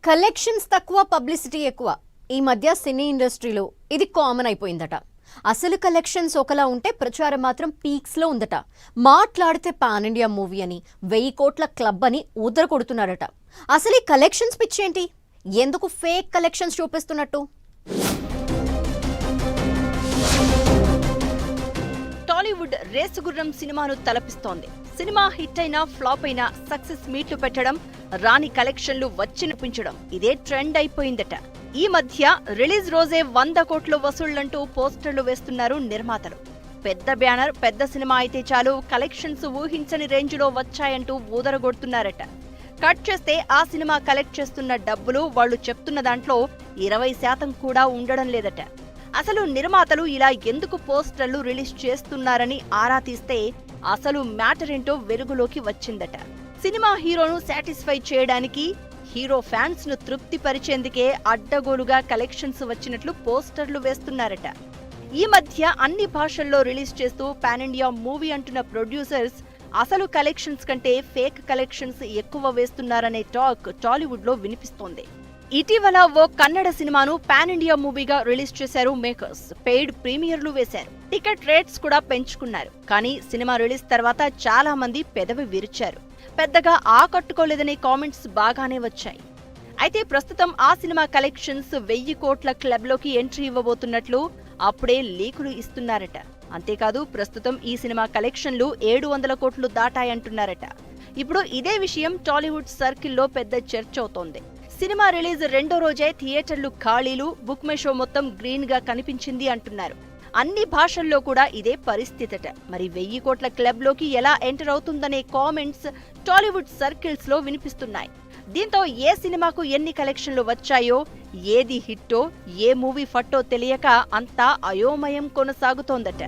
Collections తక్కువ publicity ఎక్కువ ఈ మధ్య సినీ ఇండస్ట్రీలో ఇది కామన్ అయిపోయిందట. అసలు కలెక్షన్స్ ఒకలా ఉంటే ప్రచారం మాత్రం పీక్స్ లో ఉందట. మాట్లాడితే పాన్ ఇండియా మూవీ అని 1000 కోట్ల క్లబ్ అని ఊదర కొడుతున్నారట. అసలు ఈ కలెక్షన్స్ పిచ్చేంటి? ఎందుకు ఫేక్ కలెక్షన్స్ చూపిస్తున్నట్టు? టాలీవుడ్ రేసుగుర్రం సినిమాను తలపిస్తోంది. సినిమా హిట్ అయినా ఫ్లాప్ అయినా సక్సెస్ మీట్లు పెట్టడం, రాని కలెక్షన్లు వచ్చి నిపించడం ఇదే ట్రెండ్ అయిపోయిందట. ఈ మధ్య రిలీజ్ రోజే 100 కోట్లు వసూళ్లంటూ పోస్టర్లు వేస్తున్నారు నిర్మాతలు. పెద్ద బ్యానర్, పెద్ద సినిమా అయితే చాలు కలెక్షన్స్ ఊహించని రేంజ్లో వచ్చాయంటూ ఊదరగొడుతున్నారట. కట్ చేస్తే ఆ సినిమా కలెక్ట్ చేస్తున్న డబ్బులు వాళ్లు చెప్తున్న దాంట్లో 20% కూడా ఉండడం లేదట. అసలు నిర్మాతలు ఇలా ఎందుకు పోస్టర్లు రిలీజ్ చేస్తున్నారని ఆరా తీస్తే అసలు మ్యాటర్ ఏంటో వెలుగులోకి వచ్చిందట. సినిమా హీరోను సాటిస్ఫై చేయడానికి, హీరో ఫ్యాన్స్ ను తృప్తి పరిచేందుకే అడ్డగోలుగా కలెక్షన్స్ వచ్చినట్లు పోస్టర్లు వేస్తున్నారట. ఈ మధ్య అన్ని భాషల్లో రిలీజ్ చేస్తూ పాన్ ఇండియా మూవీ అంటున్న ప్రొడ్యూసర్స్ అసలు కలెక్షన్స్ కంటే ఫేక్ కలెక్షన్స్ ఎక్కువ వేస్తున్నారనే టాక్ టాలీవుడ్ లో వినిపిస్తోంది. ఇటీవల ఓ కన్నడ సినిమాను పాన్ ఇండియా మూవీగా రిలీజ్ చేశారు మేకర్స్. పెయిడ్ ప్రీమియర్లు వేశారు, టికెట్ రేట్స్ కూడా పెంచుకున్నారు. కానీ సినిమా రిలీజ్ తర్వాత చాలా మంది పెదవి విరిచారు. పెద్దగా ఆకట్టుకోలేదనే కామెంట్స్ బాగానే వచ్చాయి. అయితే ప్రస్తుతం ఆ సినిమా కలెక్షన్స్ 1000 కోట్ల క్లబ్ లోకి ఎంట్రీ ఇవ్వబోతున్నట్లు అప్పుడే లీకులు ఇస్తున్నారట. అంతేకాదు ప్రస్తుతం ఈ సినిమా కలెక్షన్లు 700 కోట్లు దాటాయంటున్నారట. ఇప్పుడు ఇదే విషయం టాలీవుడ్ సర్కిల్లో పెద్ద చర్చ అవుతోంది. సినిమా రిలీజ్ రెండో రోజే థియేటర్లు ఖాళీలు, బుక్ మై షో మొత్తం గ్రీన్ గా కనిపించింది అంటున్నారు. అన్ని భాషల్లో కూడా ఇదే పరిస్థితట. మరి 1000 కోట్ల క్లబ్ లోకి ఎలా ఎంటర్ అవుతుందనే కామెంట్స్ టాలీవుడ్ సర్కిల్స్ లో వినిపిస్తున్నాయి. దీంతో ఏ సినిమాకు ఎన్ని కలెక్షన్లు వచ్చాయో, ఏది హిట్టో, ఏ మూవీ ఫట్టో తెలియక అంతా అయోమయం కొనసాగుతోందట.